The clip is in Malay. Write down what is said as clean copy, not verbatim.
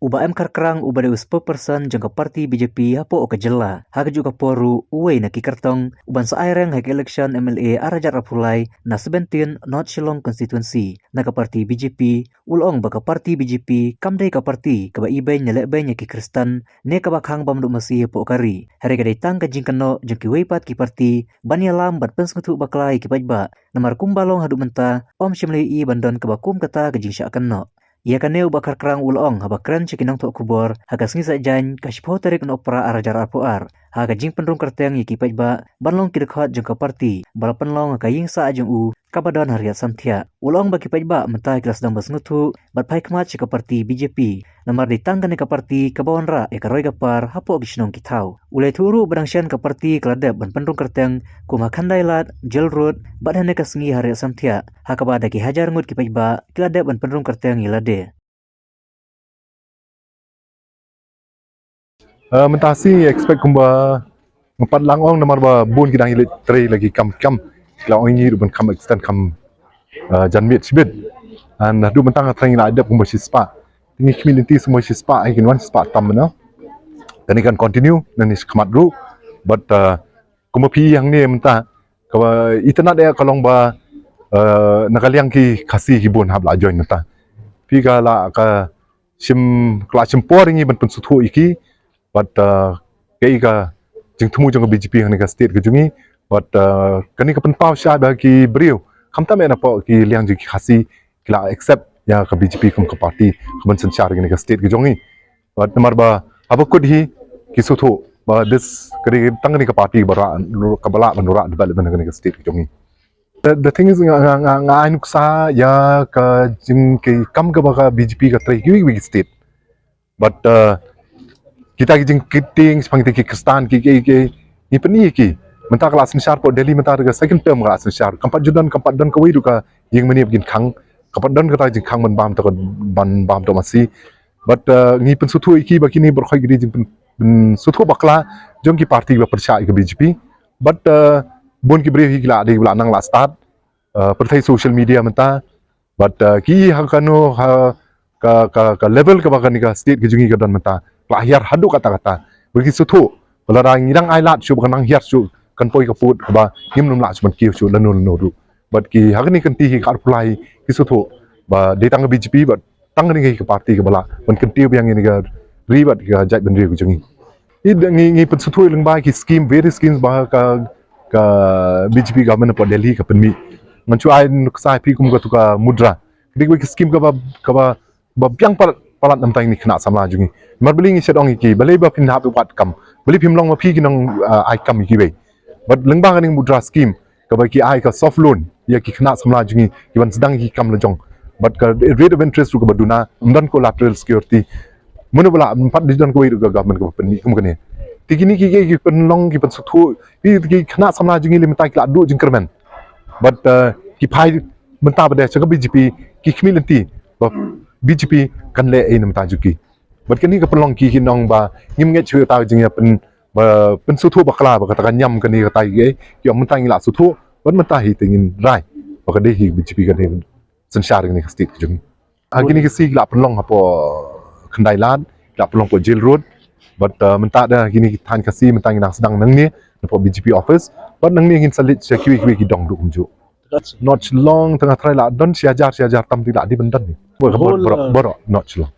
Uba M.Kharkrang uba de spokesperson jangka parti BJP hapo oka jela. Haga juga poru uwe na kikartong uban sa aireng hak election MLA arajar apulai na 17 North Shillong constituency. Na ka parti BJP ulong baka parti BJP kamdai ka parti kaba ibeiñ na lebeiñ ki Khristan ne kaba khang bam du masi hapo okari. Hari kadai tang ka jingkano jang kiwei pat ki parti jingïalam bat pensngutu bakla ki pajba. Namar kumbalong hadu menta om shimlei I bandon kaba kum kata ka jingsyaakan no. Ia kaneu Bakharkrang ulong haba keren cikinang tok kubor haga sngi jan kashpo tarik no opera arajar apuar haga jing pendrung kerteng yiki pajba banlong kidekhat jengka parti balapan long haga ying sa ajung u kabadon hariat samtia ulong baki pajba mentah kelas dang basngutu bat pai kmat cika parti BJP namar ditangkan ka parti kabawan ra eka roy gapar hapo gishnong kitau ulai turu badangsyan ka parti keladep ban pendrung kerteng kuma khandai lat jail road bat hane ka sngi hariat samtia hakaba daki hajar ngut ki pajba keladep ban pendrung kerteng ilade. Mentasi expect kumba empat langong nomor ba bun kidang ilit tre lagi kam la ongi ruben kam extend kam janmit sibit and du mentang training la adap kumba sispa ini community semua sispa ai kinwan sispa tam na dan ikan continue dan is kemat ru but kumba pi yang ni mentah kawa itana dia kalong ba nakaliang ki kasih hibun hab la join mentah pi ka la ka sim kelas sempor ini ben pensutu iki but kei ka jing tumu jang BJP hang ka state ke jungi but kani ka penpau sha ba ki brio khamta me na po ki liang ji khasi kila accept ya ka BJP kum ka party khaban sanchar ni ka state ke jungi but namar ba abakut hi ki suthu ba this kari tang ni ka party bara ka bala manura development ni ka state ke jungi the thing is nga nuksa ya ka jing ki kam ka ba ka BJP ka trai ki state but kita kijing kiting sepang ki Khristan ki ni peni ki mentah kelas sensar po Delhi mentah ke second term kelas sensar kampat don kawai duka yang meni begin khang kampat don kata jing khang ban bam to ban to masi but ni pen sutu iki bakini berkhoi gidi jing pen sutu bakla jong ki parti ba persya ke BJP but bon ki bre hi la de la nang la start perthai social media mentah but ki hakano ka level ka bakani ka state ke jungi ka don mentah lahir hadu kata-kata begitu tu kalau orang ngirang ailat cu bukan nang hiar cu kan poi kaput ba ngim num la cu man kiu cu lanu ru but ki hagni kan ti hi kar pulai kisu tu ba de tang BJP but tang ni ke parti ke bala man kan ti yang ni ga ribat ga jai ben ri ku jungi ngi pen sutu leng ba ki scheme various schemes ba ka BJP government po Delhi ka penmi man cu ai nuksa pi kum ka tu ka mudra ki scheme ka ba biang palat nam tai ni khna samla jungi mar beli ngi sedong iki beli ba pin hab wat kam beli pimlong ma phi kinong ai kam iki be but lengba kan mudra scheme ka ba ki ai ka soft loan ya ki khna samla jungi iban sedang ki kam lejong but ka rate of interest ru ka baduna mdan collateral security mun bala pat dijon ko ga government ka pen ni kum kane tikini ki penlong ki pensuthu ki khna samla jungi limta ki adu jingkermen but ki phai menta ba de cha BJP ki community BJP kan le ai nam ta juki but kani ka pelong ki hinong ba ngim nge chue ta jing ya pen suthu bakla ba ka nyam kani ka tai ge ki om ta ngila suthu ban mata hi tingin rai ba ka de hi BJP kan hin sanshar ni ka state jung agini ki si la pelong ha po khandai lan la pelong po jail road but menta da gini than ka si menta ngina sedang nang ni po BJP office but nang ni ngin salit se kiwi ki dong du kumju not long tengah try la don siajar tam tidak di bendan ni borok not long